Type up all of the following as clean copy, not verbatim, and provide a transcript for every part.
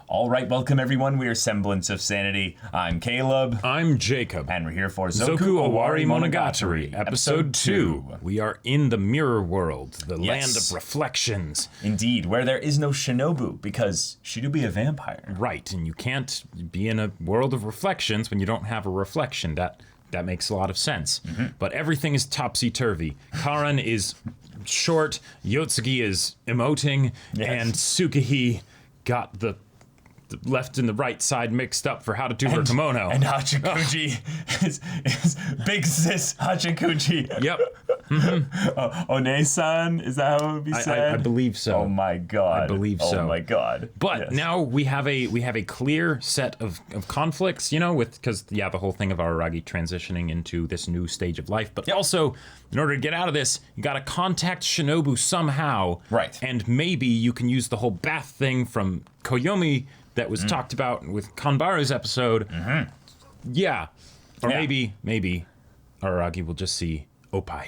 All right, welcome everyone. We are Semblance of Sanity. I'm Caleb. I'm Jacob. And we're here for Zoku Owarimonogatari, episode 2. We are in the mirror world, the land of reflections. Indeed, where there is no shinobu, because she'd be a vampire. Right, and you can't be in a world of reflections when you don't have a reflection. That makes a lot of sense. But everything is topsy-turvy. Karan is short, Yotsugi is emoting, and Tsukihi got the left and the right side mixed up for how to do her kimono. And Hachikuji is big sis Hachikuji. Yep. One-san, is that how it would be said? I believe so. Oh my god. I believe so. Oh my god. But now we have a clear set of conflicts, you know, because the whole thing of Araragi transitioning into this new stage of life. But also, in order to get out of this, you gotta contact Shinobu somehow. Right. And maybe you can use the whole bath thing from Koyomi that was talked about with Kanbaru's episode. Yeah. Or maybe Araragi will just see Oppai,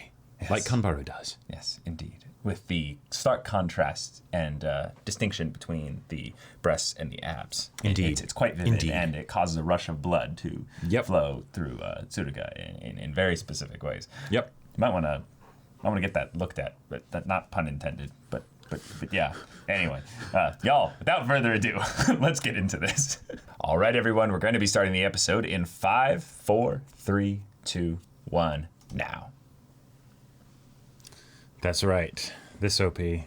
like Kanbaru does. Yes, indeed. With the stark contrast and distinction between the breasts and the abs. Indeed. It's quite vivid, and it causes a rush of blood to flow through Tsuruga in very specific ways. Yep. You might want to get that looked at, but that not pun intended, but yeah. Anyway, y'all, without further ado, let's get into this. All right, everyone, we're going to be starting the episode in 5, 4, 3, 2, 1, now. That's right. This OP. I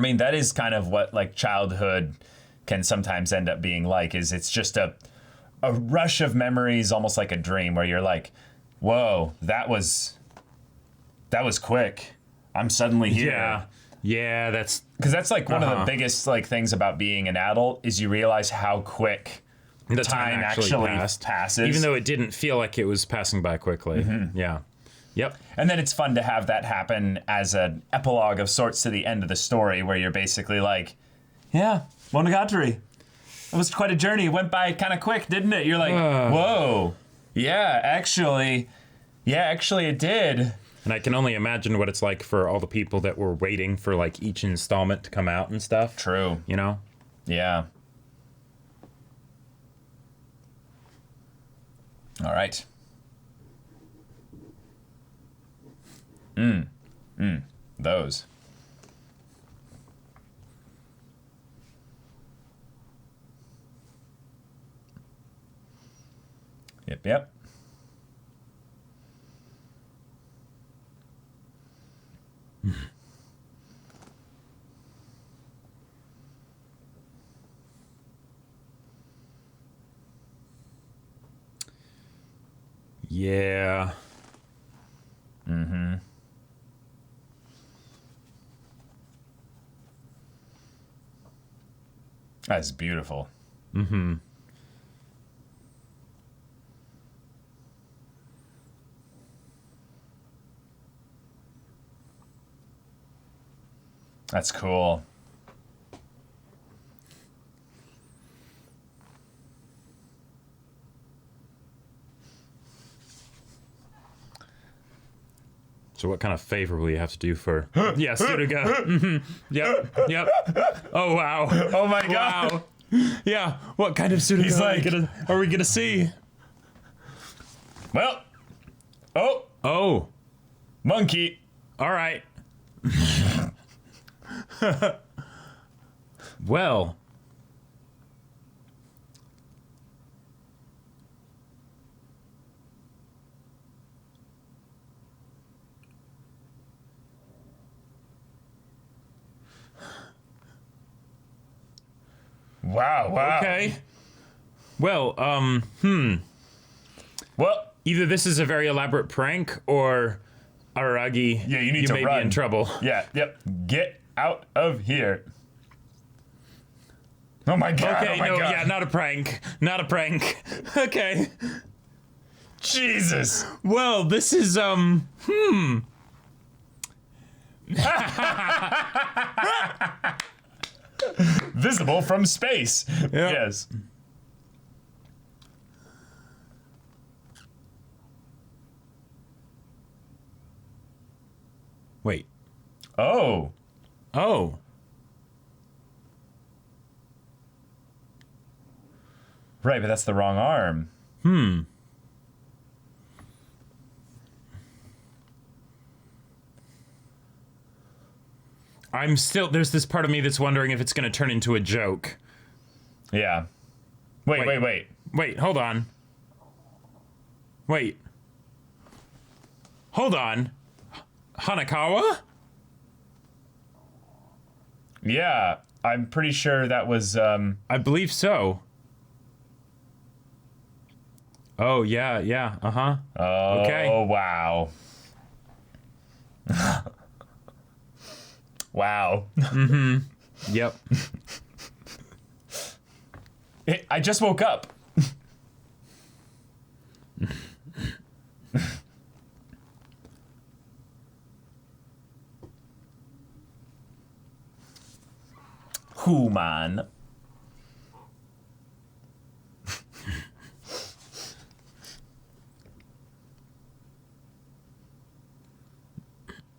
mean, that is kind of what like childhood can sometimes end up being like, is it's just a rush of memories, almost like a dream, where you're like, whoa, that was quick. I'm suddenly here. Yeah, that's... Because that's like one of the biggest like things about being an adult, is you realize how quick the time actually passes. Even though it didn't feel like it was passing by quickly. Yeah. Yep. And then it's fun to have that happen as an epilogue of sorts to the end of the story, where you're basically like, yeah, Monogatari. It was quite a journey. It went by kind of quick, didn't it? You're like, whoa. Yeah, actually it did. And I can only imagine what it's like for all the people that were waiting for like each installment to come out and stuff. True. You know? Yeah. All right. Those. Yep. Yeah. That's beautiful. That's cool. So what kind of favor will you have to do for... Yeah, Tsuruga. Yep. Oh, wow. Oh my god. Wow. Yeah, what kind of Tsuruga are we gonna see? Well. Oh. Monkey. All right. Well. Wow. Okay. Well, Well, either this is a very elaborate prank, or Araragi, yeah, you need to may run. be in trouble. Yeah, yep. Get out of here. Oh my god. Okay, yeah, not a prank. Okay. Jesus. Well, this is, Visible from space. Yeah. Yes. Wait. Oh. Oh. Right, but that's the wrong arm. I'm still... There's this part of me that's wondering if it's going to turn into a joke. Yeah. Wait. Wait, hold on. Wait. Hold on. Hanakawa? Yeah, I'm pretty sure that was, I believe so. Oh, yeah, uh-huh. Oh, Okay. wow. Wow. Yep. I just woke up. Man.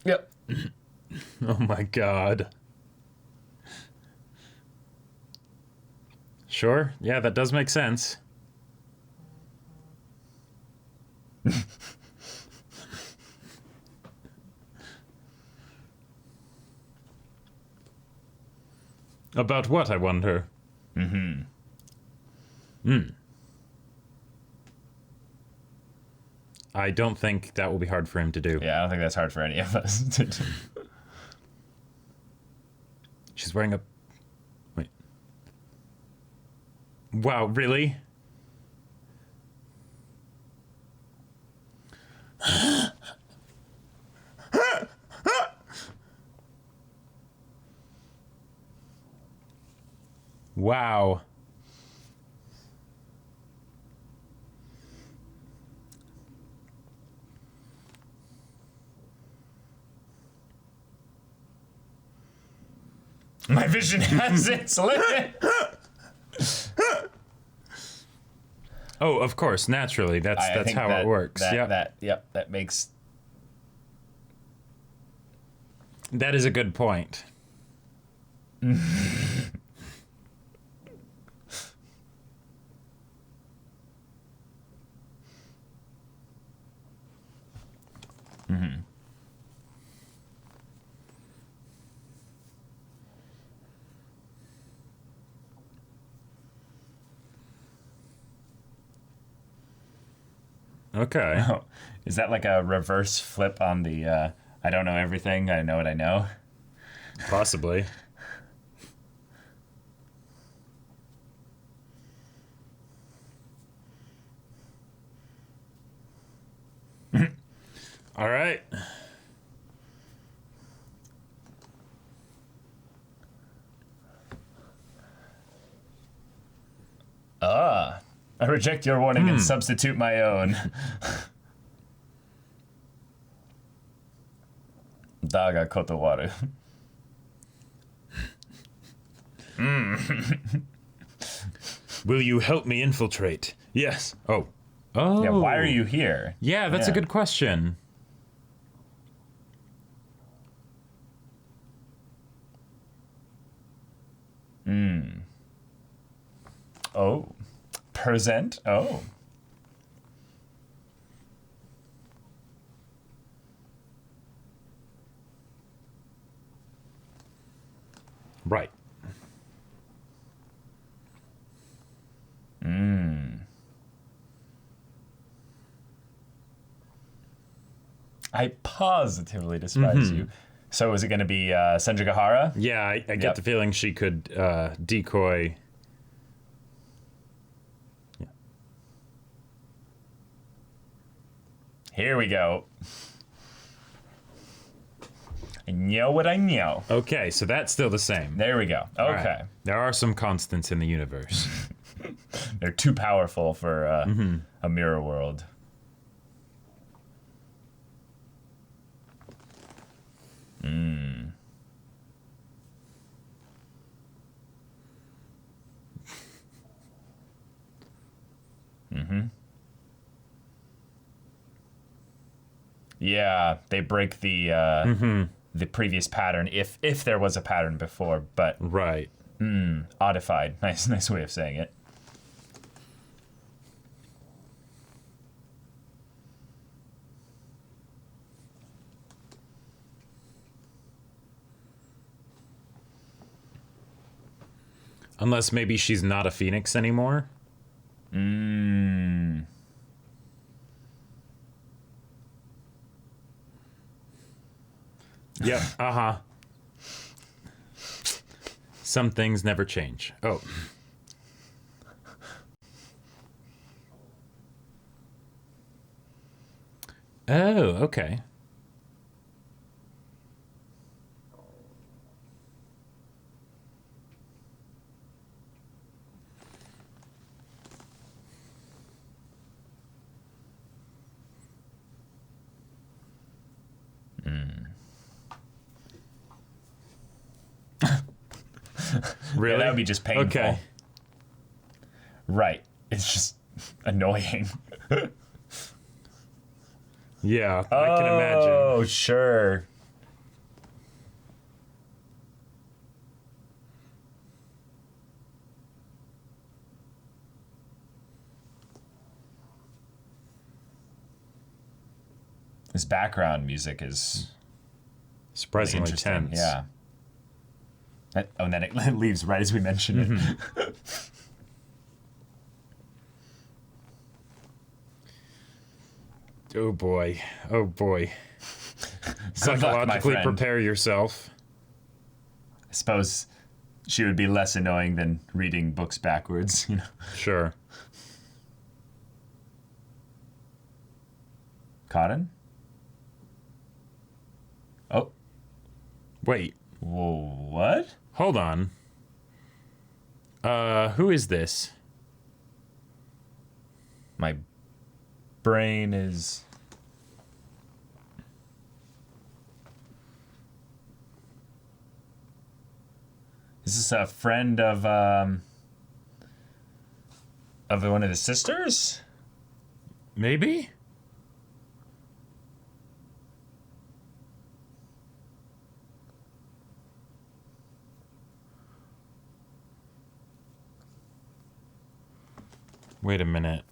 Yep. Oh my god. Sure, yeah, that does make sense. About what, I wonder? I don't think that will be hard for him to do. Yeah, I don't think that's hard for any of us to do. She's wearing a... Wait. Wow, really? Wow. My vision has its limit. Oh, of course, naturally. That's I think how it works. That makes... That is a good point. Okay. Oh, is that like a reverse flip on the, I don't know everything, I know what I know? Possibly. All right. I reject your warning and substitute my own. Daga kotowaru. Will you help me infiltrate? Yes. Oh. Oh. Yeah, why are you here? Yeah, that's a good question. Oh. Present? Oh. Right. I positively despise you. So is it going to be Senjigahara? Yeah, I get the feeling she could decoy. Yeah. Here we go. I know what I know. Okay, so that's still the same. There we go. Okay. All right. There are some constants in the universe. They're too powerful for a mirror world. Yeah, they break the previous pattern if there was a pattern before, but Right. oddified. Nice way of saying it. Unless maybe she's not a phoenix anymore. Yep. Uh-huh. Some things never change. Oh. Oh, okay. Really? Yeah, that would be just painful. Okay. Right. It's just annoying. Yeah, I can imagine. Oh, sure. This background music is Surprisingly interesting. tense. Yeah. And then it leaves right as we mention it. Oh boy. Oh boy. Good luck, my Psychologically friend. prepare yourself. I suppose she would be less annoying than reading books backwards, you know. Sure. Cotton? Oh. Wait. Whoa, what? Hold on. Who is this? My brain is... Is this a friend of one of the sisters? Maybe? Wait a minute.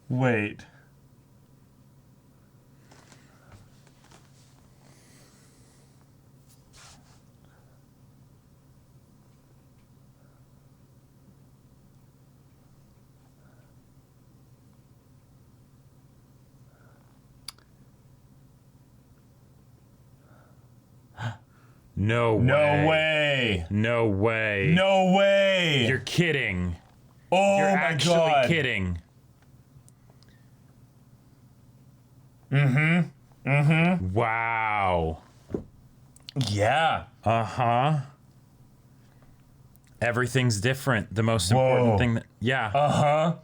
Wait. No way. No way. No way. No way. You're kidding. Oh You're my actually god. kidding. Wow. Yeah. Uh-huh. Everything's different. The most Whoa. important thing that... Yeah. Uh-huh.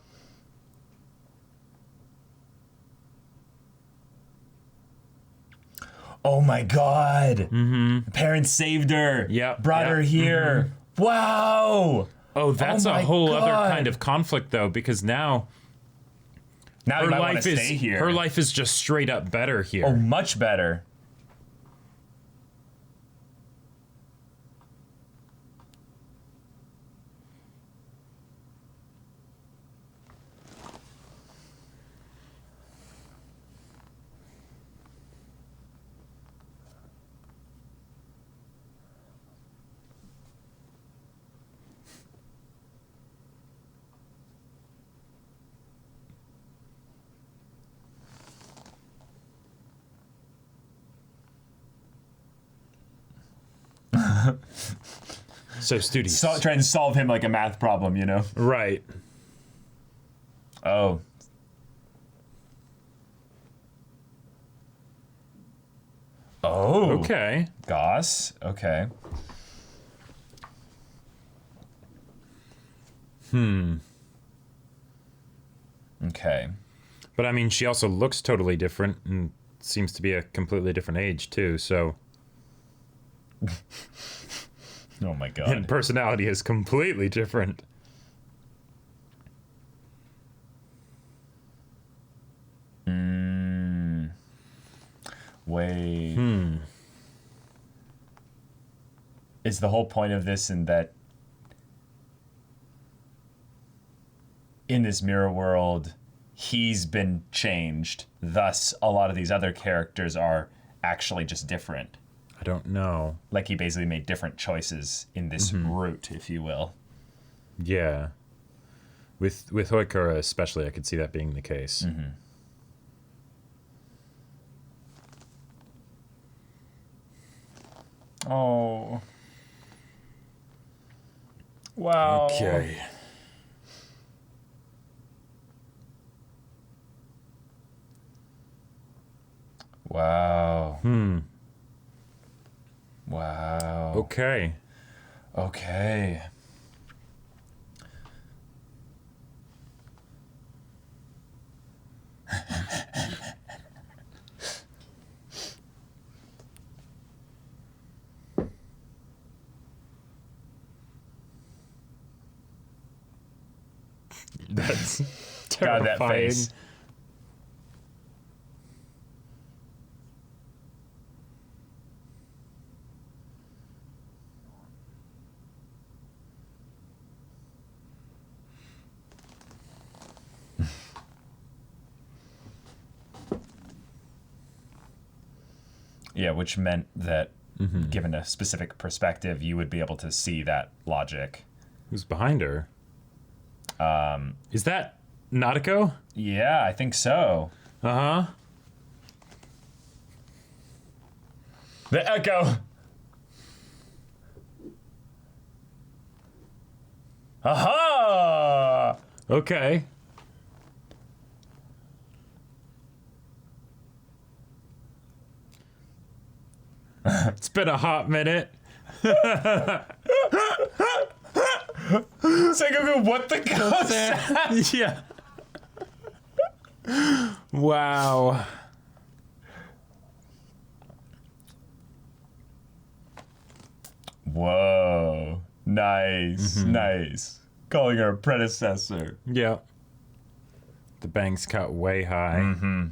Oh my god. Mm-hmm. Parents saved her. Yep, Brought yep, her here. Wow. Oh, that's Oh a my whole other God. kind of conflict, though, because now Now you her might want life to is stay here. her life is just straight up better here. Oh, much better. So studious. Trying to solve him like a math problem, you know? Right. Oh. Oh. Okay. Goss. Okay. Okay. But I mean, she also looks totally different and seems to be a completely different age too. So, Oh my god. and personality is completely different. Wait. Is the whole point of this in that in this mirror world, he's been changed, thus a lot of these other characters are actually just different? I don't know. Like he basically made different choices in this route, if you will. Yeah. With Hoikura especially, I could see that being the case. Oh. Wow. Okay. Wow. Wow. Okay. Okay. That's God, terrifying. that face. Yeah, which meant that given a specific perspective, you would be able to see that logic. Who's behind her? Is that Nautico? Yeah, I think so. Uh-huh. The echo. Aha! Okay. It's been a hot minute. Sengoku, what the ghost? Yeah. Wow. Whoa. Nice. Nice. Calling her a predecessor. Yeah. The bangs cut way high.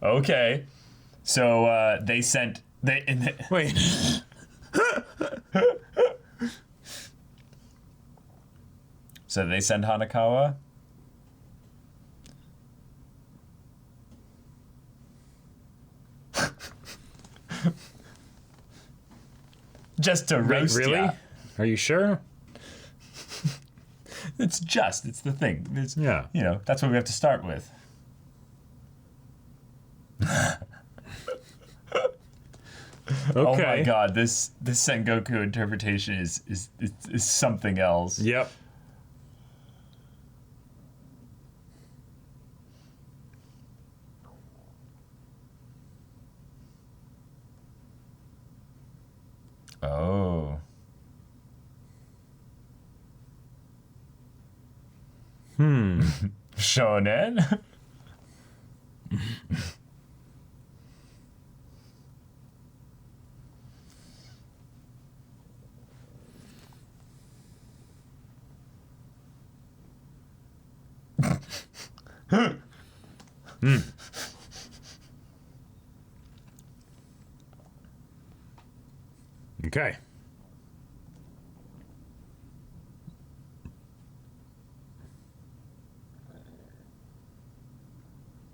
Okay. So they sent Wait. So they send Hanakawa? Just to roast Really? ya. Are you sure? It's the thing. Yeah. You know, that's what we have to start with. Okay. Oh my god, this Sengoku interpretation is something else. Yep. Oh. Shonen? Okay.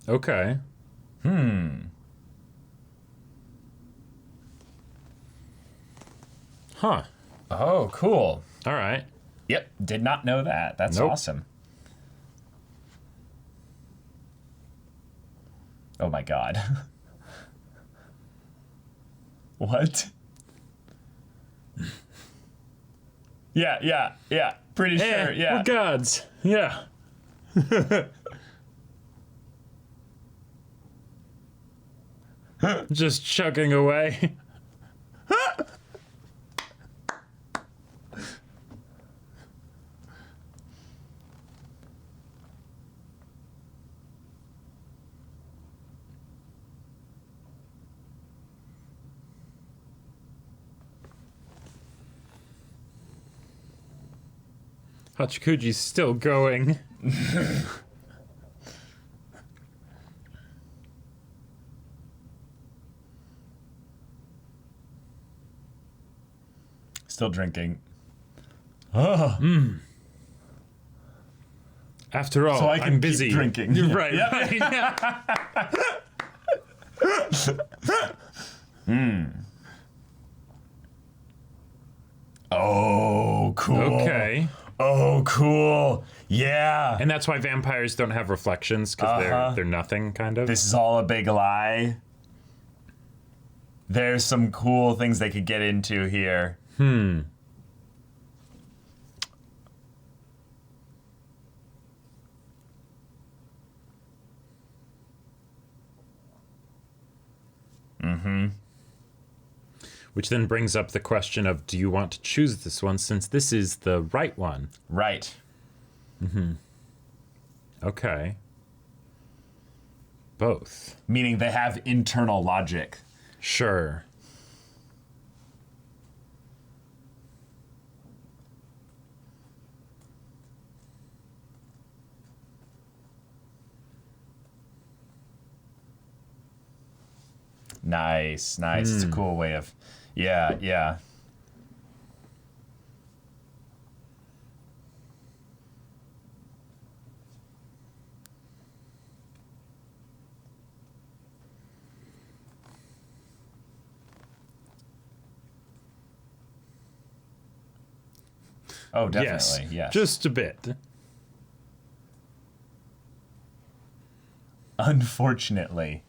Okay. Huh. Oh, cool. All right. Yep, did not know that. That's Nope. awesome. Oh my god. What? Yeah. Pretty sure, yeah. We're gods. Yeah. Just chugging away. Hachikuji's still going. Still drinking. After all, So I can I'm busy keep drinking. You're right. Oh, cool. Okay. Oh, cool. Yeah. And that's why vampires don't have reflections, because they're nothing, kind of. This is all a big lie. There's some cool things they could get into here. Which then brings up the question of, do you want to choose this one, since this is the right one? Right. Okay. Both. Meaning they have internal logic. Sure. Nice, nice. It's a cool way of... Yeah, yeah. Oh, definitely, yes. Just a bit. Unfortunately.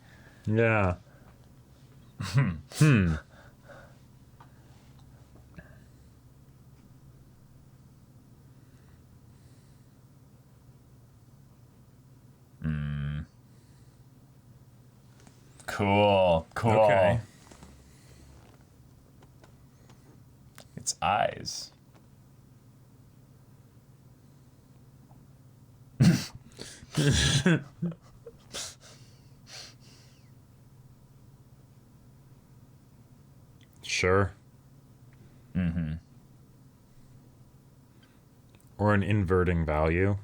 Yeah. Cool, cool. Okay. Its eyes. Sure. Or an inverting value.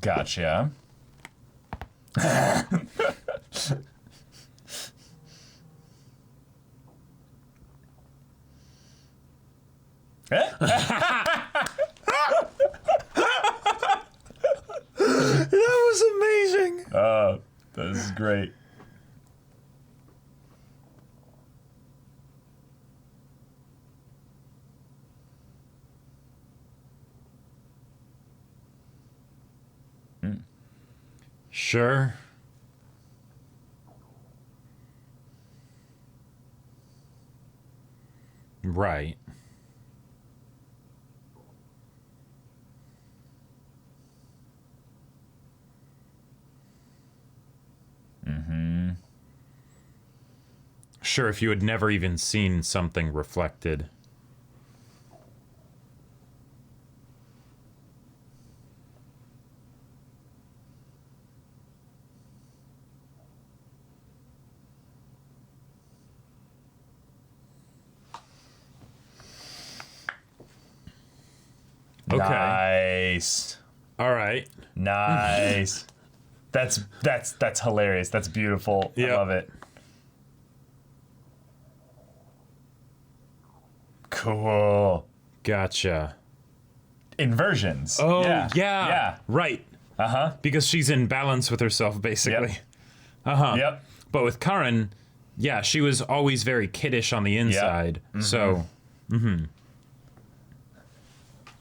Gotcha. That was amazing. This is great. Sure. Right. Sure, if you had never even seen something reflected. Okay. Nice. All right. Nice. That's hilarious. That's beautiful. I Yep. love it. Cool. Gotcha. Inversions. Oh, yeah. yeah. Yeah. Right. Uh-huh. Because she's in balance with herself, basically. Yep. Yep. But with Karen, yeah, she was always very kiddish on the inside. So,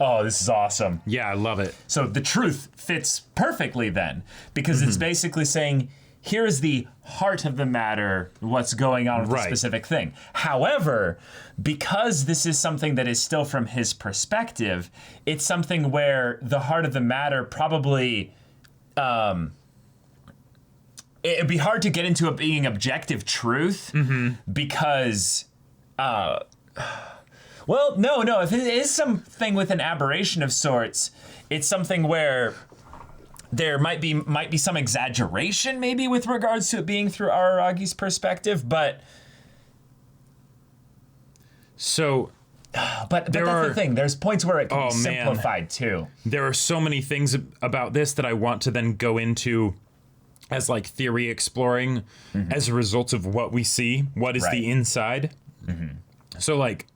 Oh, this is awesome. yeah, I love it. So the truth fits perfectly then, because it's basically saying, here is the heart of the matter, what's going on with the Right. specific thing. However, because this is something that is still from his perspective, it's something where the heart of the matter probably, it'd be hard to get into it being objective truth, because, Well, no. If it is something with an aberration of sorts, it's something where there might be some exaggeration, maybe with regards to it being through Araragi's perspective, but. So. But that's the thing. There's points where it can be simplified too. There are so many things about this that I want to then go into as like theory exploring as a result of what we see. What is the inside? So like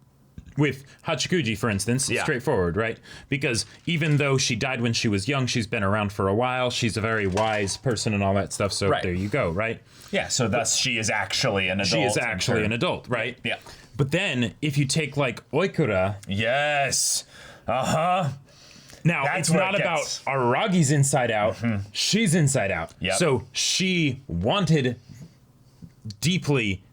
with Hachikuji, for instance, straightforward, right? Because even though she died when she was young, she's been around for a while. She's a very wise person and all that stuff. So there you go, right? Yeah. So thus she is actually an adult. She is actually an adult, right? Yeah. But then, if you take, like, Oikura... Yes! Uh-huh. Now, it's not about Araragi's inside out. She's inside out. Yep. So, she wanted deeply,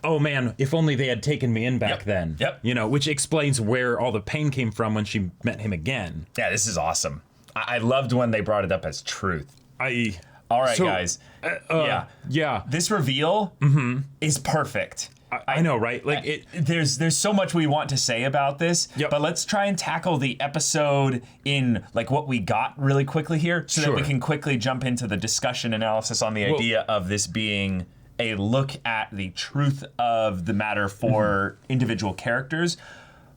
oh, man, if only they had taken me in back then. Yep. You know, which explains where all the pain came from when she met him again. Yeah, this is awesome. I loved when they brought it up as truth. All right, guys. Yeah. This reveal is perfect. I know, right? Like there's so much we want to say about this, but let's try and tackle the episode in like what we got really quickly here, so that we can quickly jump into the discussion analysis on the idea of this being a look at the truth of the matter for individual characters,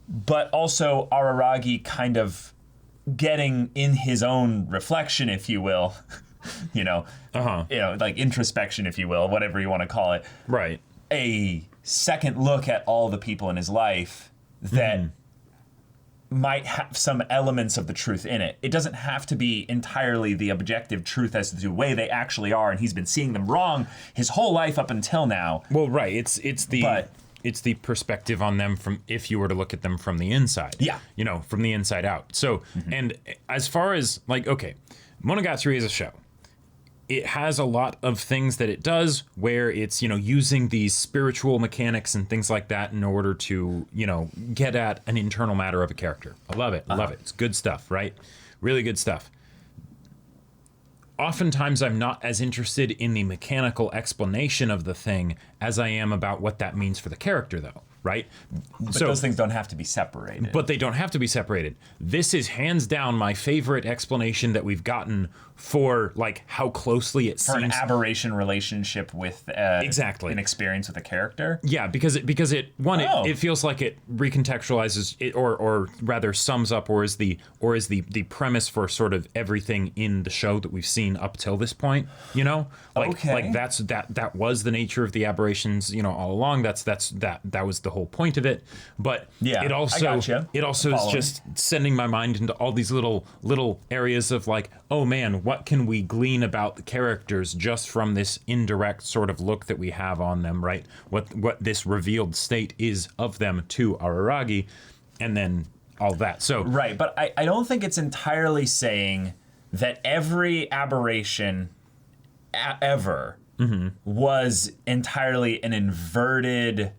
but also Araragi kind of getting in his own reflection, if you will, like introspection, if you will, whatever you want to call it, right? A second look at all the people in his life that might have some elements of the truth in it. It doesn't have to be entirely the objective truth as to the way they actually are, and he's been seeing them wrong his whole life up until now. Well, right. It's the perspective on them from if you were to look at them from the inside. Yeah. From the inside out. So, and as far as like, okay, Monogatari is a show. It has a lot of things that it does where it's, using these spiritual mechanics and things like that in order to, get at an internal matter of a character. I love it. I love it. It's good stuff, right? Really good stuff. Oftentimes, I'm not as interested in the mechanical explanation of the thing as I am about what that means for the character, though, right? But those things don't have to be separated. But they don't have to be separated. This is hands down my favorite explanation that we've gotten for like how closely it seems an aberration relationship with exactly an experience with a character. Yeah, because it feels like it recontextualizes it, or rather sums up, or is the premise for sort of everything in the show that we've seen up till this point. Like that was the nature of the aberrations. All along. That was the whole point of it. But it also is just sending my mind into all these little areas of like, oh man, what can we glean about the characters just from this indirect sort of look that we have on them, right? What this revealed state is of them to Araragi, and then all that. So right, but I don't think it's entirely saying that every aberration ever was entirely an inverted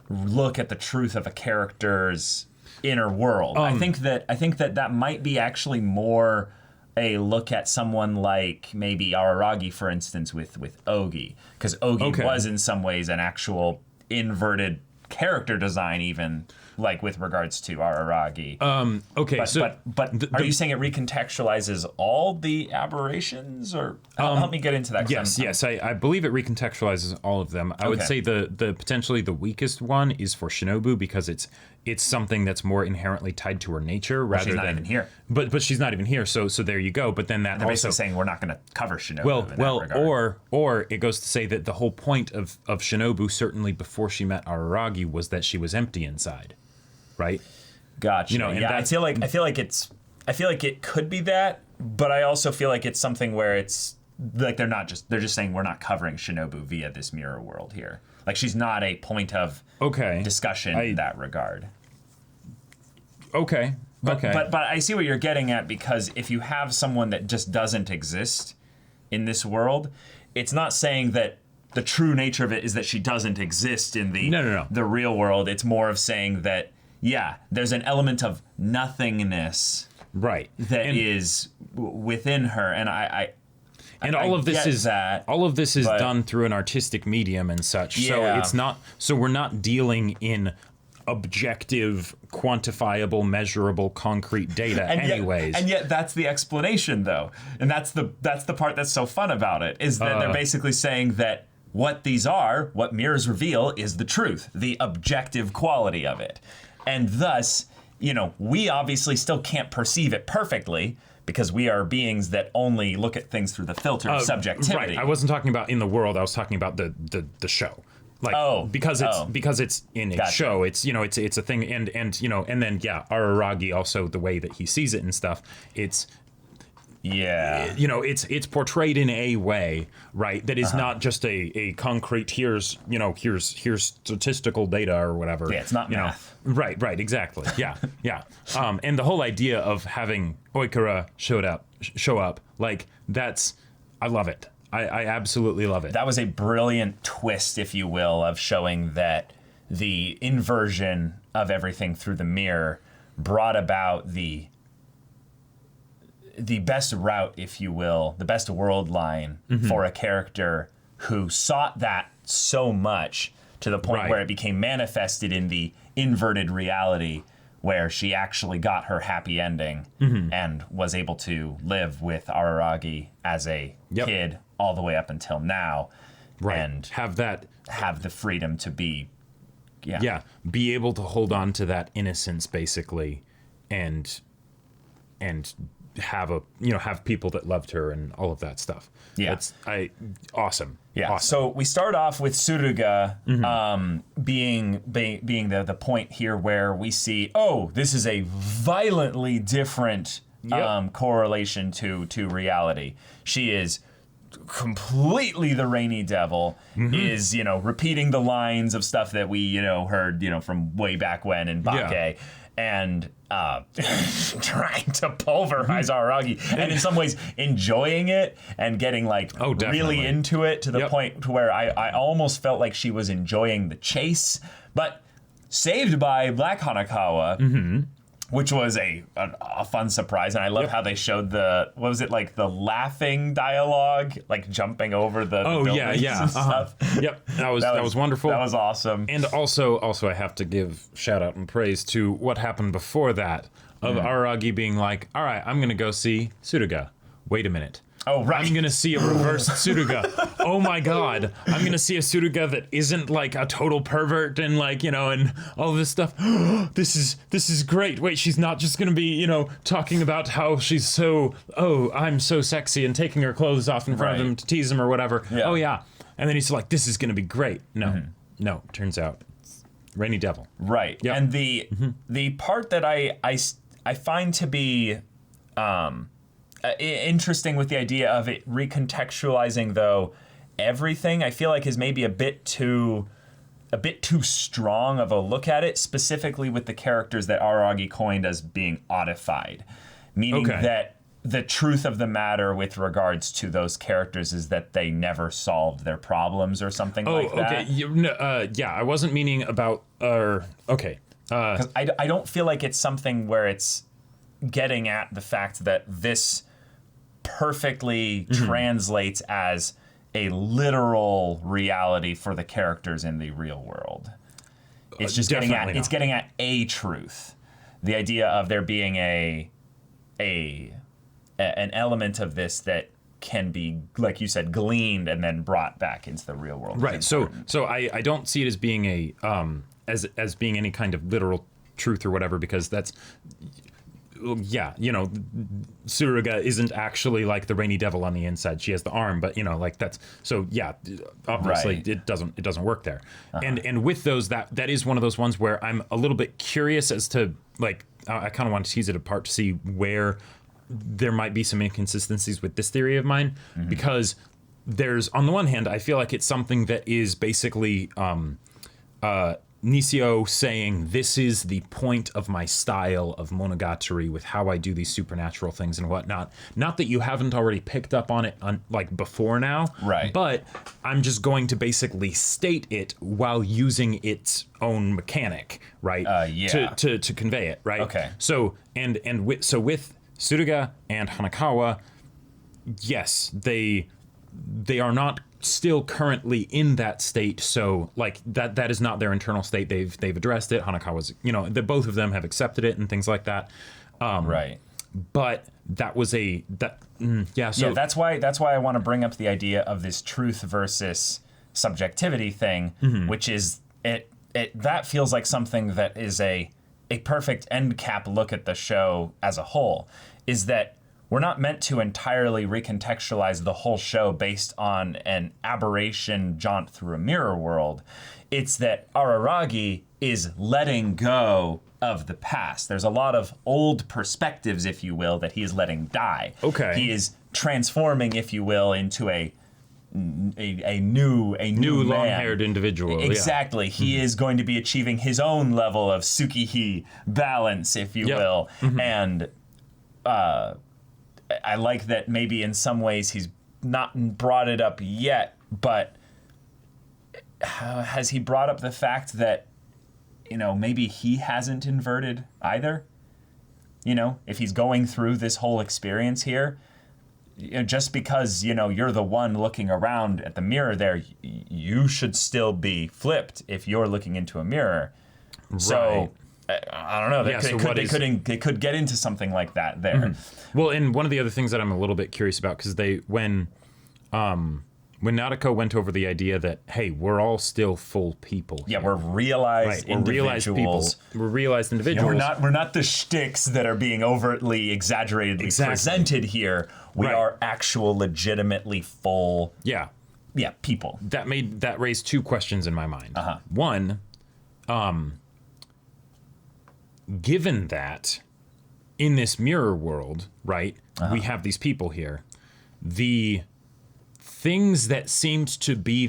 look at the truth of a character's inner world. I think that might be actually more a look at someone like maybe Araragi, for instance, with Ogi, because Ogi was in some ways an actual inverted character design, even like with regards to Araragi. But are you saying it recontextualizes all the aberrations, or help me get into that? Yes, I believe it recontextualizes all of them. I would say the potentially the weakest one is for Shinobu, because it's something that's more inherently tied to her nature rather she's not than even here. But she's not even here, so there you go. But then that they're also basically saying we're not going to cover Shinobu. Or it goes to say that the whole point of Shinobu, certainly before she met Araragi, was that she was empty inside. Right. Gotcha. I feel like it could be that, but I also feel like it's something where it's like they're just saying we're not covering Shinobu via this mirror world here. Like she's not a point of discussion in that regard. But I see what you're getting at, because if you have someone that just doesn't exist in this world, it's not saying that the true nature of it is that she doesn't exist in the real world. It's more of saying that there's an element of nothingness, right, that is within her, and all of this is done through an artistic medium and such. So it's not. So we're not dealing in objective, quantifiable, measurable, concrete data anyways. And yet that's the explanation, though. And that's the part that's so fun about it, is that they're basically saying that what these are, what mirrors reveal, is the truth, the objective quality of it. And thus, we obviously still can't perceive it perfectly, because we are beings that only look at things through the filter of subjectivity. Right. I wasn't talking about in the world. I was talking about the show. Like, because it's in a show, it's it's a thing, and then Araragi, also the way that he sees it and stuff, it's it's portrayed in a way, right, that is not just a concrete here's statistical data or whatever. Yeah, it's not math. Right, exactly. Yeah. And the whole idea of having Oikura show up, like, I love it. I absolutely love it. That was a brilliant twist, if you will, of showing that the inversion of everything through the mirror brought about the best route, if you will, the best world line for a character who sought that so much to the point where it became manifested in the inverted reality, where she actually got her happy ending and was able to live with Araragi as a kid all the way up until now, and have the freedom to be be able to hold on to that innocence, basically, and have have people that loved her and all of that stuff. Awesome. So we start off with Suruga being the point here where we see, this is a violently different correlation to reality. She is completely the rainy devil, is repeating the lines of stuff that we heard from way back when in Bake, and trying to pulverize Araragi, and in some ways enjoying it and getting really into it to the point to where I almost felt like she was enjoying the chase, but saved by Black Hanakawa, which was a fun surprise. And I love how they showed the laughing dialogue, like jumping over the buildings and stuff. That was wonderful. That was awesome. And also I have to give shout out and praise to what happened before that, of Araragi being like, all right, I'm going to go see Suruga. Wait a minute. Oh, right. I'm going to see a reverse Suruga. Oh, my God. I'm going to see a Suruga that isn't like a total pervert and and all this stuff. This is great. Wait, she's not just going to be, talking about how she's so, I'm so sexy, and taking her clothes off in front of him to tease him or whatever. Yeah. Oh, yeah. And then he's like, this is going to be great. No, turns out it's Rainy Devil. Right. Yep. And the part that I find to be interesting with the idea of it recontextualizing, though, everything, I feel like is maybe a bit too strong of a look at it, specifically with the characters that Araragi coined as being oddified, meaning that the truth of the matter with regards to those characters is that they never solved their problems or something like that. I wasn't meaning about because I don't feel like it's something where it's getting at the fact that this perfectly translates as a literal reality for the characters in the real world. It's just getting at a truth. The idea of there being an element of this that can be, like you said, gleaned and then brought back into the real world. Right. So I don't see it as being a as being any kind of literal truth or whatever, because that's Suruga isn't actually like the Rainy Devil on the inside. She has the arm, but that's obviously it doesn't work there. And with those, that is one of those ones where I'm a little bit curious as to, like, I kind of want to tease it apart to see where there might be some inconsistencies with this theory of mine, because there's, on the one hand, I feel like it's something that is basically Nisio saying, this is the point of my style of monogatari with how I do these supernatural things and whatnot. Not that you haven't already picked up on it before now, right? But I'm just going to basically state it while using its own mechanic, right? To convey it, right? Okay. So with Suruga and Hanakawa, yes, they are not still currently in that state, so like that is not their internal state. They've addressed it. Hanakawa's, both of them have accepted it and things like that. Right. But that was So that's why I want to bring up the idea of this truth versus subjectivity thing, which is that feels like something that is a perfect end cap look at the show as a whole. Is that we're not meant to entirely recontextualize the whole show based on an aberration jaunt through a mirror world. It's that Araragi is letting go of the past. There's a lot of old perspectives, if you will, that he is letting die. Okay. He is transforming, if you will, into a new long-haired individual. Exactly. Yeah. He is going to be achieving his own level of Tsukihi balance, if you will. And I like that maybe in some ways he's not brought it up yet, but has he brought up the fact that, maybe he hasn't inverted either? If he's going through this whole experience here, just because, you're the one looking around at the mirror there, you should still be flipped if you're looking into a mirror. Right. So I don't know. They could get into something like that there. Well, and one of the other things that I'm a little bit curious about, because when Nadeko went over the idea that, hey, we're all still full people. Yeah, we're realized individuals. We're realized individuals. We're not the shticks that are being overtly exaggeratedly presented here. We are actual, legitimately full. Yeah, people. That raised two questions in my mind. One, given that in this mirror world, right, we have these people here, the things that seemed to be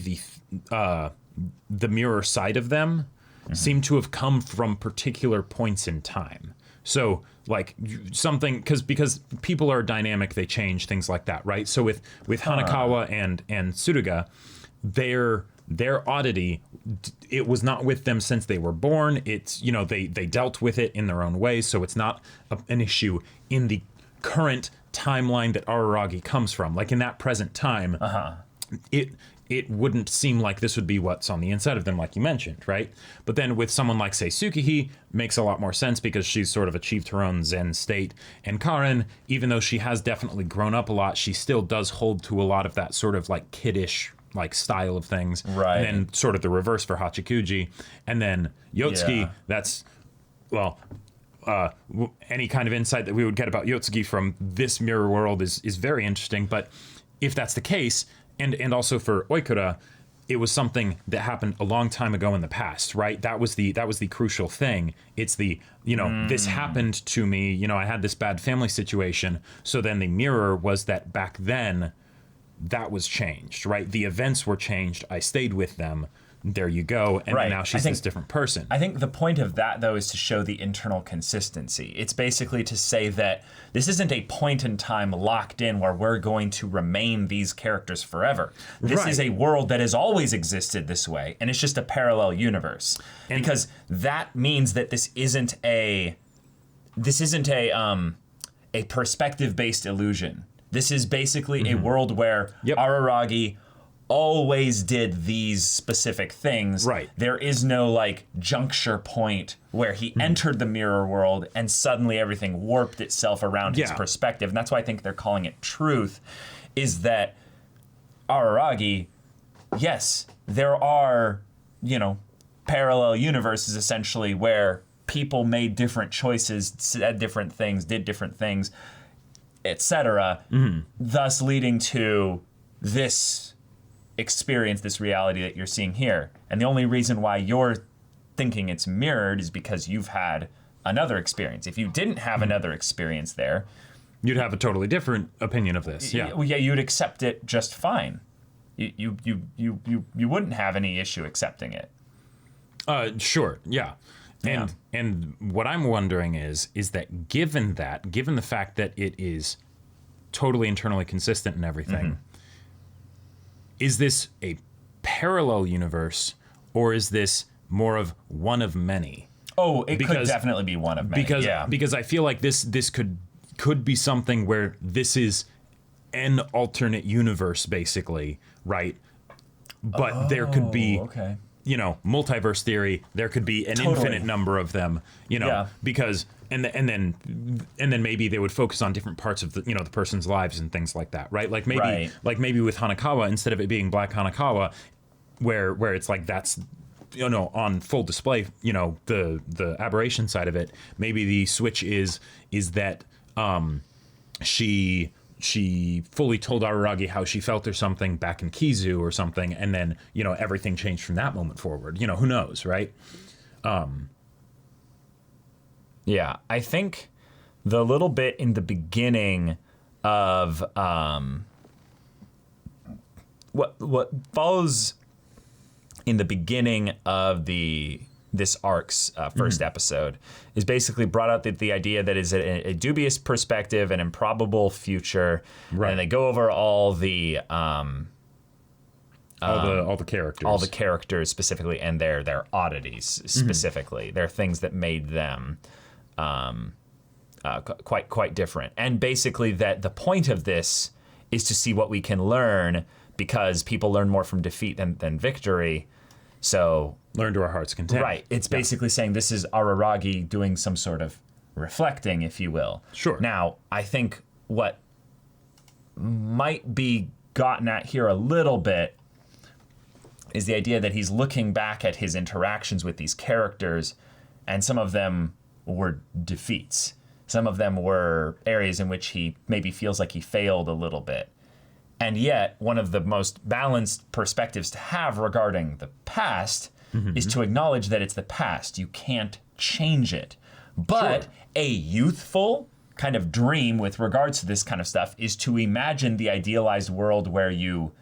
the mirror side of them seem to have come from particular points in time. So like something, because people are dynamic, they change, things like that, right? So with Hanakawa and Tsuruga, their oddity, it was not with them since they were born. It's, they dealt with it in their own way, so it's not an issue in the current timeline that Araragi comes from. Like in that present time, it wouldn't seem like this would be what's on the inside of them, like you mentioned, right? But then with someone like, say, Tsukihi, makes a lot more sense because she's sort of achieved her own Zen state. And Karen, even though she has definitely grown up a lot, she still does hold to a lot of that sort of like kiddish like style of things. Right. And then sort of the reverse for Hachikuji. And then Yotsuki, that's, well, any kind of insight that we would get about Yotsuki from this mirror world is very interesting. But if that's the case, and also for Oikura, it was something that happened a long time ago in the past, right? That was the crucial thing. It's the, this happened to me, I had this bad family situation. So then the mirror was that back then that was changed, right? The events were changed. I stayed with them. There you go. And then now she's this different person. I think the point of that, though, is to show the internal consistency. It's basically to say that this isn't a point in time locked in where we're going to remain these characters forever. This is a world that has always existed this way, and it's just a parallel universe. Because that means that this isn't a perspective-based illusion. This is basically a world where Araragi always did these specific things. Right. There is no like juncture point where he entered the mirror world and suddenly everything warped itself around his perspective. And that's why I think they're calling it truth, is that Araragi, yes, there are, parallel universes essentially where people made different choices, said different things, did different things, etc., thus leading to this experience, this reality that you're seeing here. And the only reason why you're thinking it's mirrored is because you've had another experience. If you didn't have another experience there, you'd have a totally different opinion of this. Yeah. You'd accept it just fine. You wouldn't have any issue accepting it. Sure. Yeah. And what I'm wondering is that given the fact that it is totally internally consistent and everything, is this a parallel universe or is this more of one of many? Oh, it could definitely be one of many. Because I feel like this could be something where this is an alternate universe, basically, right? but there could be, okay. you know, multiverse theory. There could be an infinite number of them, you know, because and then maybe they would focus on different parts of the, you know, the person's lives and things like that, right? Like maybe with Hanakawa, instead of it being Black Hanakawa, where it's like that's, you know, on full display, you know, the aberration side of it, maybe the switch is that she fully told Araragi how she felt or something back in Kizu or something, and then, you know, everything changed from that moment forward. You know, who knows, right? Yeah, I think the little bit in the beginning of what follows in the beginning of this arc's first episode is basically brought out the idea that is a dubious perspective, an improbable future, and they go over all the characters specifically and their oddities specifically, their things that made them quite different, and basically that the point of this is to see what we can learn, because people learn more from defeat than victory. So learn to our heart's content. Right. It's basically saying this is Araragi doing some sort of reflecting, if you will. Sure. Now, I think what might be gotten at here a little bit is the idea that he's looking back at his interactions with these characters, and some of them were defeats. Some of them were areas in which he maybe feels like he failed a little bit. And yet, one of the most balanced perspectives to have regarding the past is to acknowledge that it's the past. You can't change it. But a youthful kind of dream with regards to this kind of stuff is to imagine the idealized world where you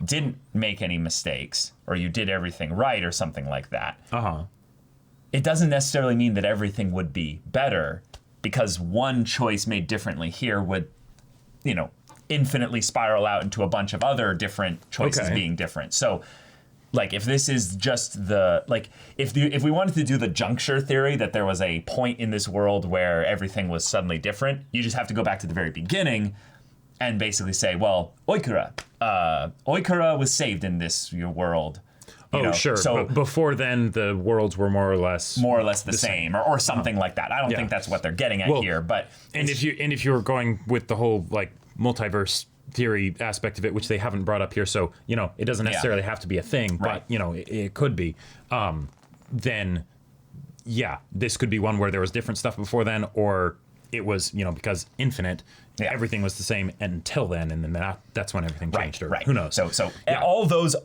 didn't make any mistakes, or you did everything right, or something like that. It doesn't necessarily mean that everything would be better, because one choice made differently here would, you know, infinitely spiral out into a bunch of other different choices being different. So, like, if this is just the, like, if we wanted to do the juncture theory, that there was a point in this world where everything was suddenly different, you just have to go back to the very beginning and basically say, well, Oikura was saved in this world. Sure. So but before then, the worlds were more or less the same, or something like that. I don't think that's what they're getting at here. But if you're going with the whole like multiverse theory aspect of it, which they haven't brought up here, so you know it doesn't necessarily have to be a thing, but you know it could be. Then this could be one where there was different stuff before then, or it was, you know, because infinite. Everything was the same until then, and then that's when everything changed. Or who knows? So all those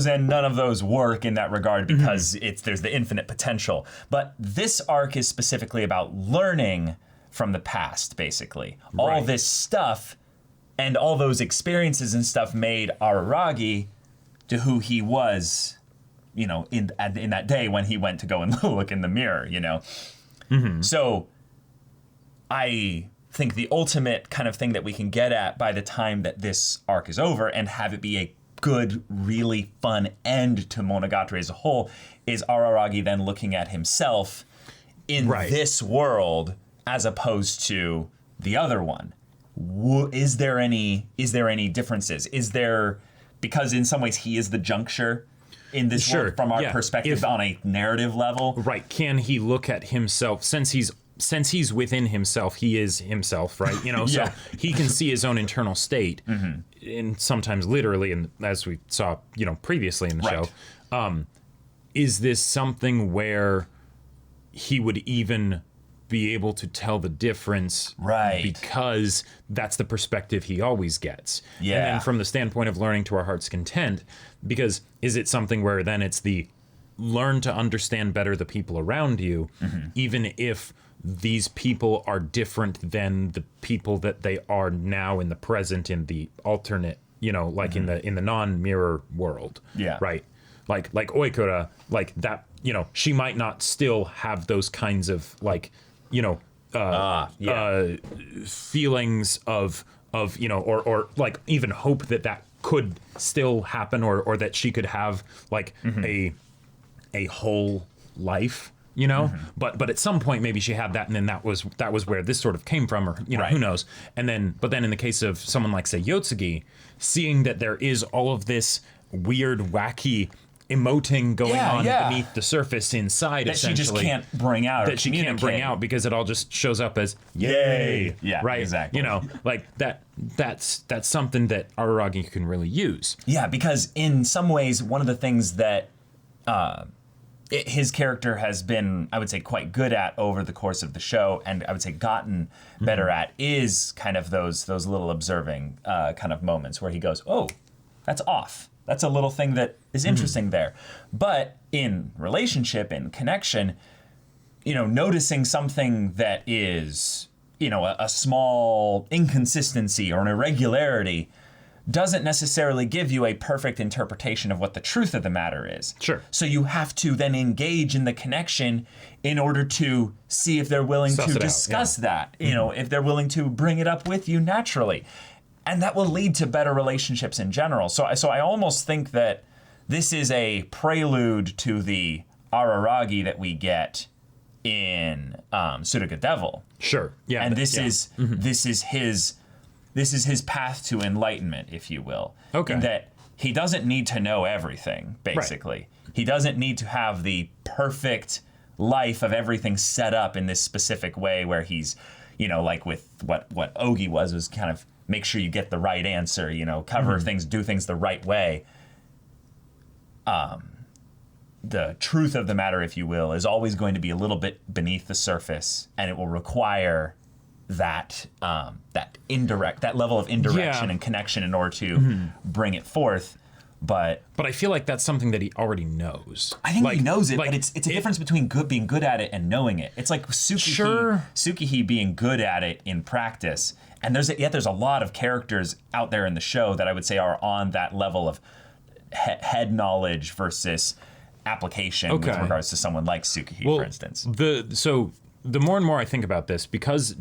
and none of those work in that regard, because there's the infinite potential. But this arc is specifically about learning from the past, basically. All this stuff and all those experiences and stuff made Araragi to who he was, you know, in that day when he went to go and look in the mirror, you know. So I think the ultimate kind of thing that we can get at by the time that this arc is over and have it be a good, really fun end to Monogatari as a whole is Araragi then looking at himself in this world as opposed to the other one. Is there any differences? Is there, because in some ways he is the juncture in this world from our perspective on a narrative level? Right. Can he look at himself, since he's within himself, he is himself, right? You know, so he can see his own internal state, and sometimes literally, and as we saw, you know, previously in the show. Is this something where he would even be able to tell the difference, because that's the perspective he always gets? And then from the standpoint of learning to our heart's content, because is it something where then it's the learn to understand better the people around you, even if these people are different than the people that they are now in the present, in the alternate, you know, like in the non-mirror world. Right. Like Oikura, like that, you know, she might not still have those kinds of like, you know, feelings of, you know, or like even hope that could still happen, or that she could have like a whole life, you know, but at some point maybe she had that, and then that was where this sort of came from, or you know, who knows. And then, but then in the case of someone like say Yotsugi, seeing that there is all of this weird, wacky emoting going on beneath the surface inside, that she essentially. just can't bring out. That she can't bring out because it all just shows up as yay. Yeah, right. exactly. You know, like that's something that Araragi can really use. Yeah, because in some ways, one of the things that his character has been, I would say, quite good at over the course of the show, and I would say gotten better at, is kind of those little observing kind of moments where he goes, oh, that's off. That's a little thing that is interesting there. But in relationship, in connection, you know, noticing something that is, you know, a small inconsistency or an irregularity doesn't necessarily give you a perfect interpretation of what the truth of the matter is. Sure. So you have to then engage in the connection in order to see if they're willing Suss to it out, discuss that, you know, if they're willing to bring it up with you naturally. And that will lead to better relationships in general. So I almost think that this is a prelude to the Araragi that we get in Suruga Devil. Sure. Yeah. And this is his path to enlightenment, if you will. Okay. In that he doesn't need to know everything, basically. Right. He doesn't need to have the perfect life of everything set up in this specific way where he's, you know, like with what Ogi was kind of make sure you get the right answer, you know, cover things, do things the right way. The truth of the matter, if you will, is always going to be a little bit beneath the surface, and it will require that level of indirection and connection in order to bring it forth. But I feel like that's something that he already knows. I think he knows it, but it's a difference between being good at it and knowing it. It's like Tsukihei being good at it in practice. And there's a lot of characters out there in the show that I would say are on that level of head knowledge versus application with regards to someone like Tsukihei, for instance. So the more and more I think about this, because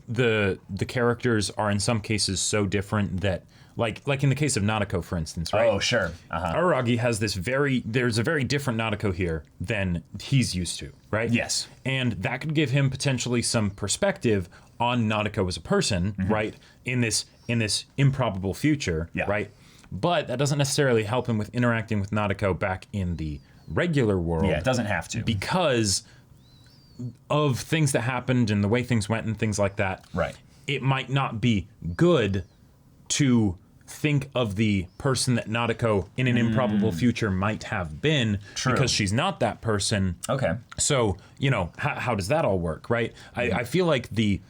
the characters are in some cases so different that, like in the case of Nadeko, for instance, right? Oh, sure. Araragi has there's a very different Nadeko here than he's used to, right? Yes. And that could give him potentially some perspective on Nadeko as a person, right? In this improbable future, right? But that doesn't necessarily help him with interacting with Nadeko back in the regular world. Yeah, it doesn't have to. Because of things that happened and the way things went and things like that. Right. It might not be good to think of the person that Nadeko in an improbable future might have been. True. Because she's not that person. Okay. So, you know, how does that all work, right? I feel like the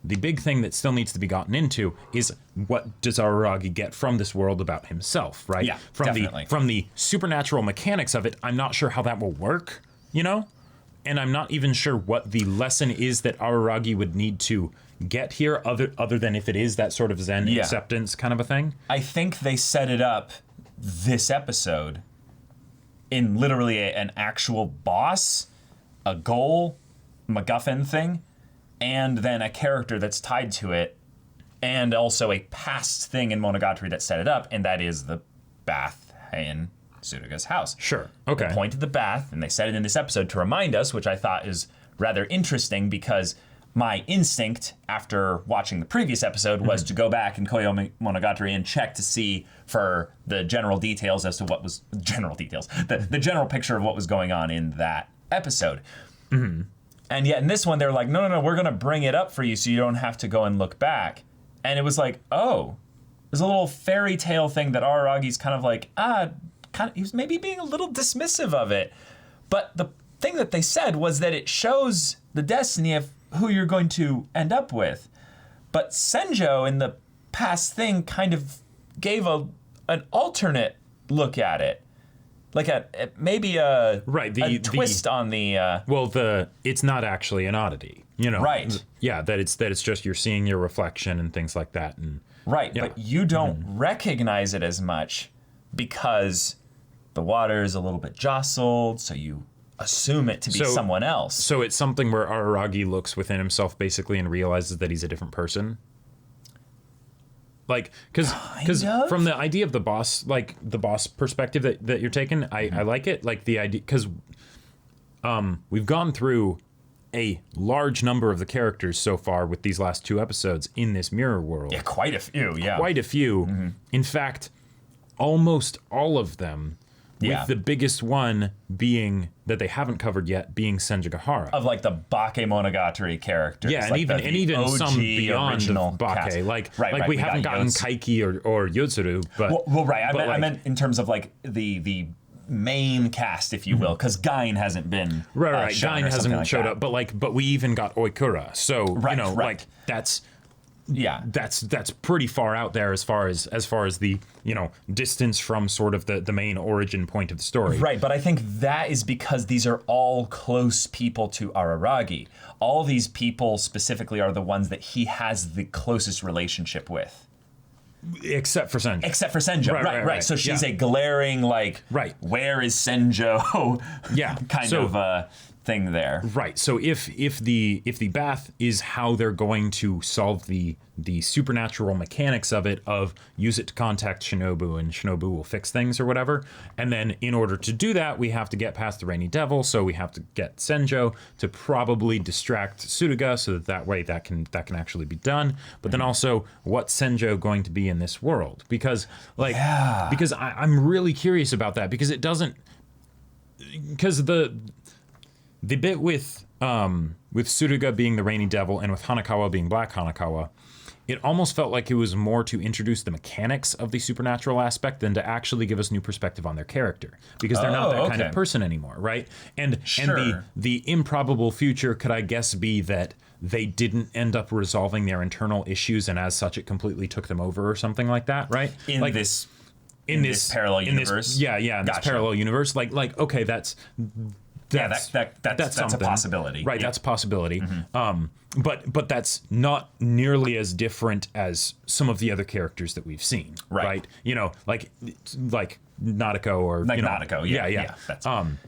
big thing that still needs to be gotten into is what does Araragi get from this world about himself, right? Yeah, definitely. From the supernatural mechanics of it, I'm not sure how that will work, you know? And I'm not even sure what the lesson is that Araragi would need to get here other than if it is that sort of Zen acceptance kind of a thing. I think they set it up this episode in literally an actual boss, a goal, MacGuffin thing, and then a character that's tied to it, and also a past thing in Monogatari that set it up, and that is the bath in Suruga's house. Sure. Okay. They pointed the bath, and they said it in this episode to remind us, which I thought is rather interesting because my instinct after watching the previous episode was to go back in Koyo Monogatari and check to see for the general details as to what was the general picture of what was going on in that episode. And yet in this one, they're like, no, we're going to bring it up for you so you don't have to go and look back. And it was like, oh, there's a little fairy tale thing that Araragi's kind of like, he was maybe being a little dismissive of it. But the thing that they said was that it shows the destiny of who you're going to end up with. But Senjo in the past thing kind of gave an alternate look at it. Like maybe a twist on the it's not actually an oddity, you know. Right. Yeah, that it's just you're seeing your reflection and things like that, and right, yeah. But you don't recognize it as much because the water is a little bit jostled, so you assume it to be someone else. So it's something where Araragi looks within himself basically and realizes that he's a different person. Like, because from the idea of the boss, like the boss perspective that you're taking, I like it. Like the idea, because we've gone through a large number of the characters so far with these last two episodes in this mirror world. Yeah, quite a few, yeah. Quite a few. In fact, almost all of them. Yeah. With the biggest one being that they haven't covered yet being Senjigahara. Of like the Bakemonogatari characters. Yeah, and like even OG some beyond original Bake. cast. Like we haven't gotten Kaiki or Yotsuru, but I meant in terms of like the main cast, if you will, because Gain hasn't been right. shown Gain or something hasn't like showed that. up, but we even got Oikura, so like that's pretty far out there as far as the distance from sort of the main origin point of the story. Right, but I think that is because these are all close people to Araragi. All these people specifically are the ones that he has the closest relationship with. Except for Senjo. Right. So she's a glaring, like, where is Senjo kind of thing there. Right. So if the bath is how they're going to solve the supernatural mechanics of it, of use it to contact Shinobu and Shinobu will fix things or whatever, and then in order to do that we have to get past the Rainy Devil, so we have to get Senjo to probably distract Tsuruga so that way that can actually be done. But then also, what's Senjo going to be in this world? Because I'm really curious about that, because the bit with Tsuruga being the Rainy Devil and with Hanakawa being Black Hanakawa, it almost felt like it was more to introduce the mechanics of the supernatural aspect than to actually give us new perspective on their character, because they're not that kind of person anymore, right? And the improbable future could, I guess, be that they didn't end up resolving their internal issues, and as such it completely took them over or something like that, right? In this parallel universe. In this parallel universe. Like okay, that's that's a possibility. Right, that's a possibility. But that's not nearly as different as some of the other characters that we've seen. Right? Like Nadeko or Nadeko.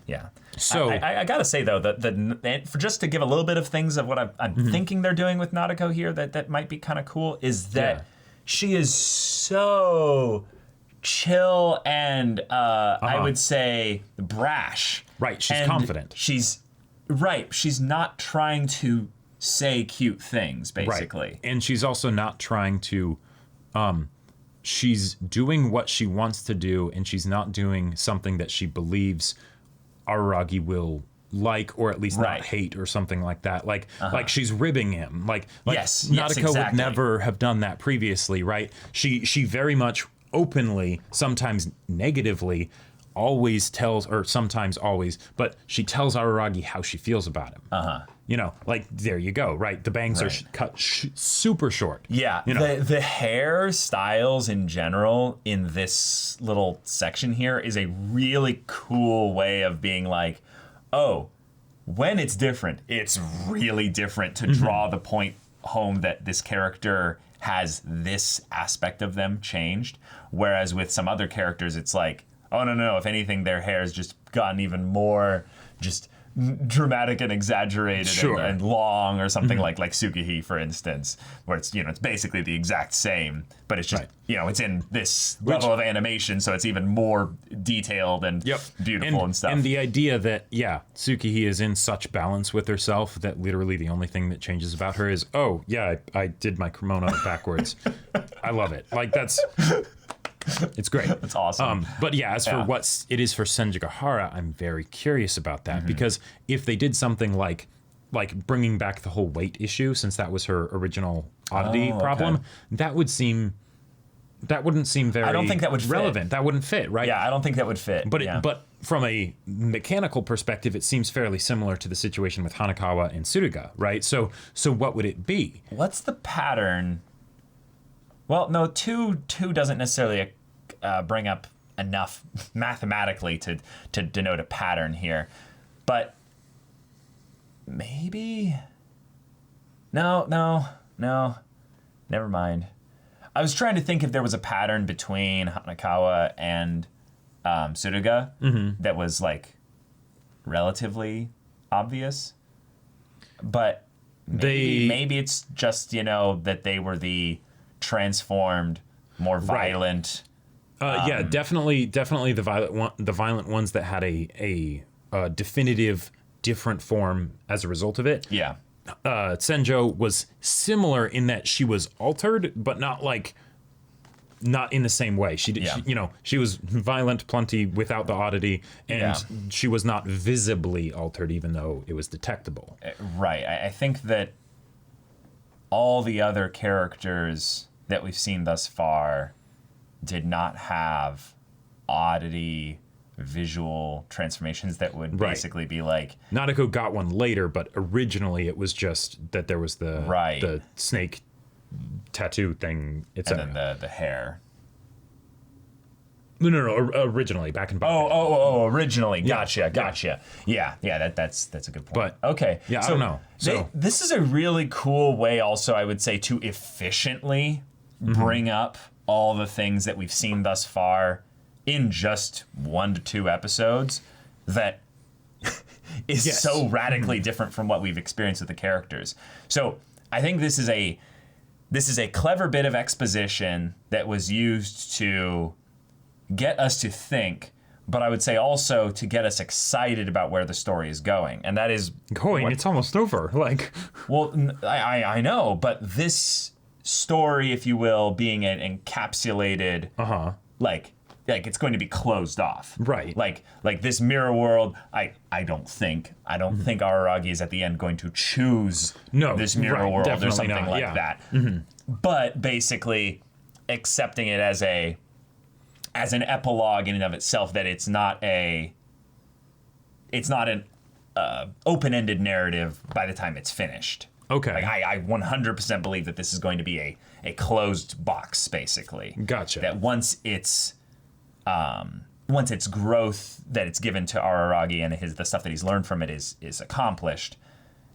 Yeah. So I gotta say though that for just to give a little bit of things of what I'm thinking they're doing with Nadeko here that might be kind of cool is that she is so chill and I would say brash. Right, she's confident. She's not trying to say cute things, basically. Right. And she's also not trying to she's doing what she wants to do, and she's not doing something that she believes Araragi will like, or at least not hate, or something like that. Like she's ribbing him. Like Nadeko would never have done that previously, right? She very much openly, sometimes negatively, always tells, or sometimes always, but she tells Araragi how she feels about him. Like, there you go, right? The bangs are cut super short. Yeah, the hair styles in general in this little section here is a really cool way of being like, oh, when it's different, it's really different, to draw the point home that this character has this aspect of them changed. Whereas with some other characters, it's like, oh, no, if anything, their hair has just gotten even more just dramatic and exaggerated and long, or something like Tsukihi, for instance, where it's it's basically the exact same, but it's just it's in this level of animation, so it's even more detailed and beautiful and stuff. And the idea that Tsukihi is in such balance with herself that literally the only thing that changes about her is, oh yeah, I did my kimono backwards. I love it. Like, it's great. That's awesome. But as for what it is for Senjigahara, I'm very curious about that, because if they did something like bringing back the whole weight issue, since that was her original oddity problem, that wouldn't seem very, I don't think that would relevant. Fit. That wouldn't fit, right? Yeah, I don't think that would fit. But but from a mechanical perspective, it seems fairly similar to the situation with Hanakawa and Tsuruga, right? So what would it be? What's the pattern? Well, no, two doesn't necessarily bring up enough mathematically to denote a pattern here, but maybe. No, never mind. I was trying to think if there was a pattern between Hanakawa and Tsuruga that was like relatively obvious, but maybe it's just that they were the transformed, more violent. Definitely the violent ones that had a definitive different form as a result of it. Yeah. Senjo was similar in that she was altered, but not like not in the same way. She did, Yeah. she was violent plenty without the oddity, and she was not visibly altered, even though it was detectable. Right. I think that all the other characters that we've seen thus far did not have oddity visual transformations that would basically be like... Nadeko got one later, but originally it was just that there was the snake tattoo thing, etc. And then the hair. No, originally, back in... Originally. Gotcha. Yeah, that's a good point. But, okay. Yeah, I don't know. So this is a really cool way also, I would say, to efficiently bring up all the things that we've seen thus far in just 1 to 2 episodes that is so radically different from what we've experienced with the characters. So I think this is a clever bit of exposition that was used to get us to think, but I would say also to get us excited about where the story is going. And that is... It's almost over. Like... Well, I know, but this story, if you will, being an encapsulated... Like it's going to be closed off. Right. Like this mirror world, I don't think Araragi is at the end going to choose this mirror world or something not, like that. But basically accepting it as an epilogue in and of itself, that it's not an open-ended narrative by the time it's finished. Okay. Like I 100% believe that this is going to be a closed box, basically. Gotcha. That once its growth that it's given to Araragi and the stuff that he's learned from it is accomplished,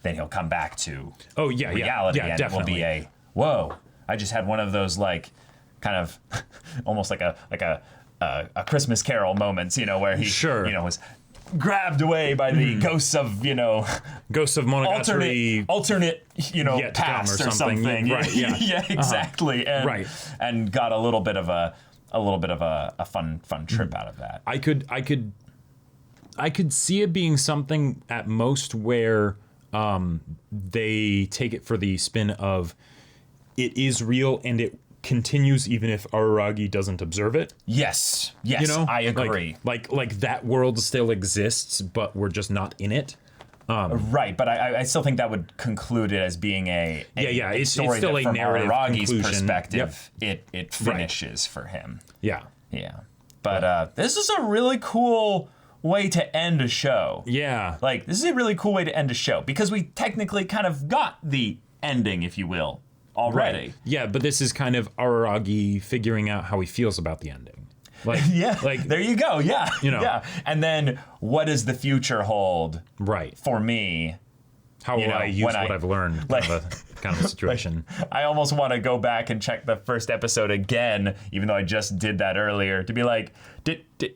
then he'll come back to reality, and definitely. it will be whoa, I just had one of those like kind of almost like a Christmas Carol moments, where he was grabbed away by the ghosts of Monogatari, alternate past or something. Right, yeah. Exactly. And got a little bit of a fun trip out of that. I could see it being something at most where they take it for the spin of it is real and it continues even if Araragi doesn't observe it. Yes, I agree. Like that world still exists, but we're just not in it. Right, but I still think that would conclude it as being a story it's still that a from narrative Araragi's conclusion. perspective, it finishes for him. Yeah. But this is a really cool way to end a show. Yeah. Like, this is a really cool way to end a show, because we technically kind of got the ending, if you will, already. Right. Yeah, but this is kind of Araragi figuring out how he feels about the ending. Like, there you go. Yeah. Yeah. And then what does the future hold? Right. For me? How will I use what I've learned? Kind of a situation. I almost want to go back and check the first episode again, even though I just did that earlier, to be like,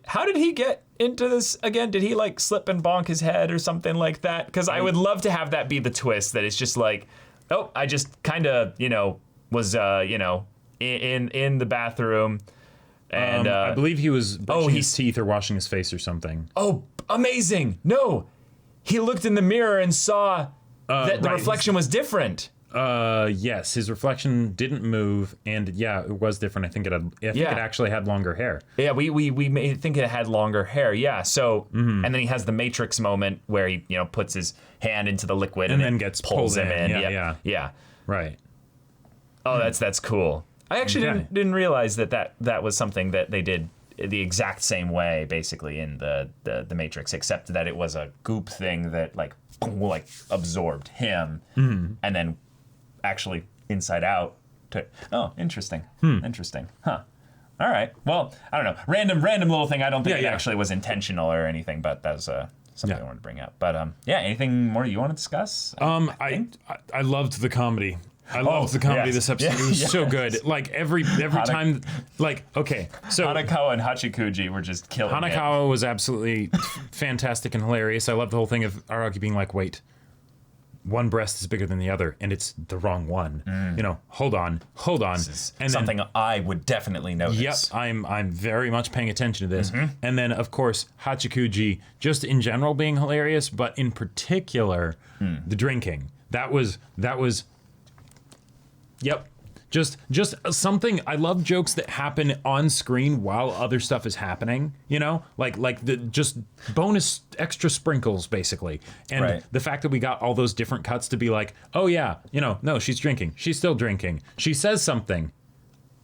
how did he get into this again? Did he like slip and bonk his head or something like that? Because I would love to have that be the twist, that it's just like, oh, I just kind of, was, in the bathroom. And I believe he was brushing his teeth or washing his face or something. Oh, amazing. No, he looked in the mirror and saw that the reflection was different. Yes, his reflection didn't move, and it was different. I think it actually had longer hair. Yeah, we may think it had longer hair. Yeah, so and then he has the Matrix moment where he puts his hand into the liquid and then gets pulls him in. Yeah. Right. Oh, that's cool. I actually didn't realize that was something that they did the exact same way, basically, in the Matrix, except that it was a goop thing that like absorbed him, and then actually inside out. Interesting. Interesting. Huh. All right. Well, I don't know. Random little thing. I don't think it actually was intentional or anything, but that was something I wanted to bring up. But anything more you want to discuss? I loved the comedy. I loved the comedy of this episode. It was so good. Like every time, like, okay, so Hanakawa and Hachikuji were just killing it. Hanakawa was absolutely fantastic and hilarious. I love the whole thing of Araki being like, wait, one breast is bigger than the other, and it's the wrong one. Hold on. This is something I would definitely notice. Yep, I'm very much paying attention to this. And then, of course, Hachikuji, just in general being hilarious, but in particular, the drinking. That was. Yep. Just something. I love jokes that happen on screen while other stuff is happening, you know, like the just bonus extra sprinkles basically. And Right. the fact that we got all those different cuts to be like, oh yeah, you know, no, she's drinking, she's still drinking, she says something,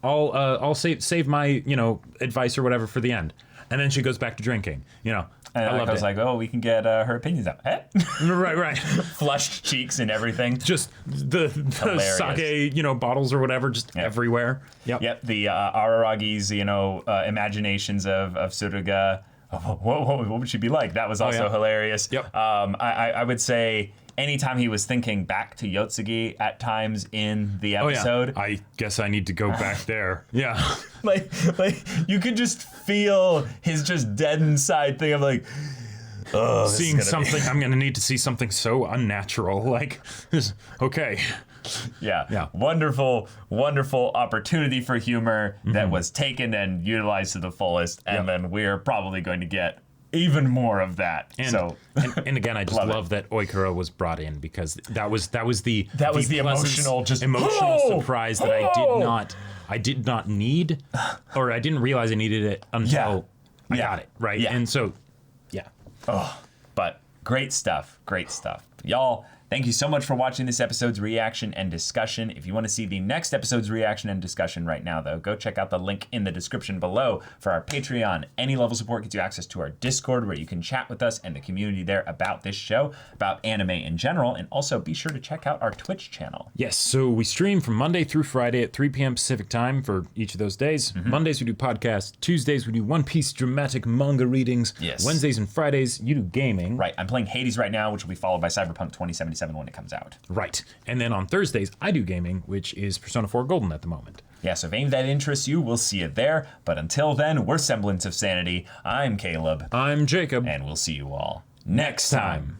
I'll save my, you know, advice or whatever for the end, and then she goes back to drinking, you know. And I I was it. like, oh, we can get her opinions out. Eh? Right. Flushed cheeks and everything. Just the Hilarious. sake, you know, bottles or whatever, just everywhere. Yep. The Araragi's, you know, imaginations of Suruga. What would she be like? That was also hilarious. Yep. I would say anytime he was thinking back to Yotsugi at times in the episode. I guess I need to go back there. Yeah. like you could just feel his just dead inside thing of like, oh, Seeing something, I'm going to need to see something so unnatural. Like, okay. Yeah. Wonderful opportunity for humor that was taken and utilized to the fullest. And then we're probably going to get even more of that. And again, I just love that Oikura was brought in, because that was the pleasant, emotional surprise that I did not need, or I didn't realize I needed it until I got it, right? Yeah. And so, yeah. But great stuff. Y'all, thank you so much for watching this episode's reaction and discussion. If you want to see the next episode's reaction and discussion right now, though, go check out the link in the description below for our Patreon. Any level support gets you access to our Discord, where you can chat with us and the community there about this show, about anime in general, and also be sure to check out our Twitch channel. Yes, so we stream from Monday through Friday at 3 p.m. Pacific time for each of those days. Mondays we do podcasts. Tuesdays we do One Piece dramatic manga readings. Yes. Wednesdays and Fridays you do gaming. Right, I'm playing Hades right now, which will be followed by Cyberpunk 2077 when it comes out. Right. And then on Thursdays, I do gaming, which is Persona 4 Golden at the moment. Yeah, so if any of that interests you, we'll see you there. But until then, we're Semblance of Sanity. I'm Caleb. I'm Jacob. And we'll see you all next time.